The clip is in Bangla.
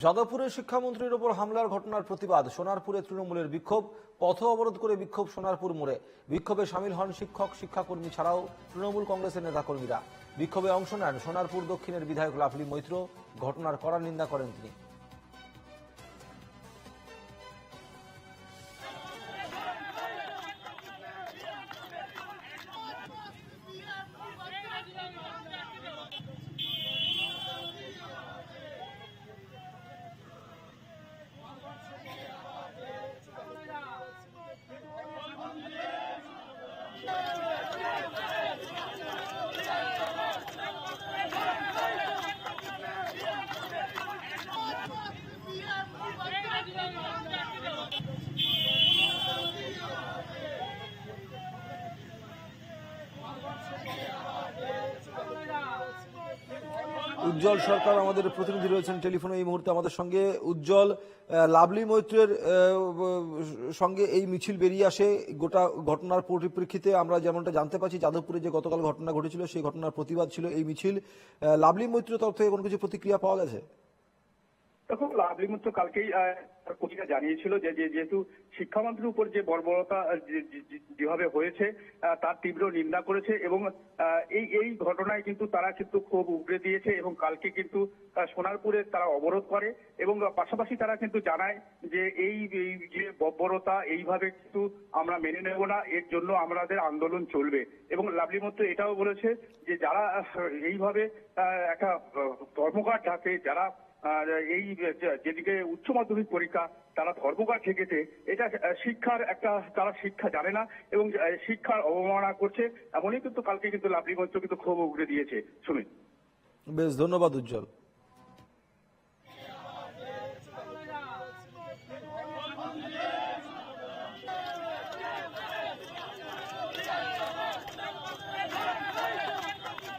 যাদবপুরে শিক্ষামন্ত্রীর ওপর হামলার ঘটনার প্রতিবাদ। সোনারপুরে তৃণমূলের বিক্ষোভ, পথ অবরোধ করে বিক্ষোভ সোনারপুর মোড়ে। বিক্ষোভে সামিল হন শিক্ষক শিক্ষাকর্মী ছাড়াও তৃণমূল কংগ্রেসের নেতাকর্মীরা। বিক্ষোভে অংশ নেন সোনারপুর দক্ষিণের বিধায়ক লাভলি মৈত্র। ঘটনার কড়া নিন্দা করেন তিনি। উজ্জ্বল সরকার আমাদের প্রতিনিধি রয়েছেন টেলিফোনে এই মুহূর্তে আমাদের সঙ্গে। উজ্জ্বল, লাভলি মৈত্রের সঙ্গে এই মিছিল বেরিয়ে আসে গোটা ঘটনার পরিপ্রেক্ষিতে। আমরা যেমনটা জানতে পারছি, যাদবপুরে যে গতকাল ঘটনা ঘটেছিল সেই ঘটনার প্রতিবাদ ছিল এই মিছিল। লাভলি মৈত্রের তরফ থেকে কোনো কিছু প্রতিক্রিয়া পাওয়া গেছে? দেখো, লাভলি মৈত্র কালকেই পত্রিকা জানিয়েছিল যে যেহেতু শিক্ষামন্ত্রীর উপর যে বর্বরতা যেভাবে হয়েছে তার তীব্র নিন্দা করেছে এবং এই ঘটনায় কিন্তু তারা কিন্তু ক্ষোভ উগরে দিয়েছে এবং কালকে কিন্তু সোনারপুরে তারা অবরোধ করে এবং পাশাপাশি তারা কিন্তু জানায় যে এই যে বর্বরতা এইভাবে কিন্তু আমরা মেনে নেব না, এর জন্য আমাদের আন্দোলন চলবে। এবং লাভলি মৈত্র এটাও বলেছে যে যারা এইভাবে একটা ধর্মঘট ডাকে, যারা এই যেদিকে উচ্চ মাধ্যমিক পরীক্ষা তারা ধর্মঘট ঠেকেছে, এটা শিক্ষার একটা, তারা শিক্ষা জানে না এবং শিক্ষার অবমাননা করছে, এমনই কিন্তু কালকে কিন্তু লাভলি মৈত্র কিন্তু ক্ষোভ উগরে দিয়েছে। সুমিত, বেশ, ধন্যবাদ উজ্জ্বল।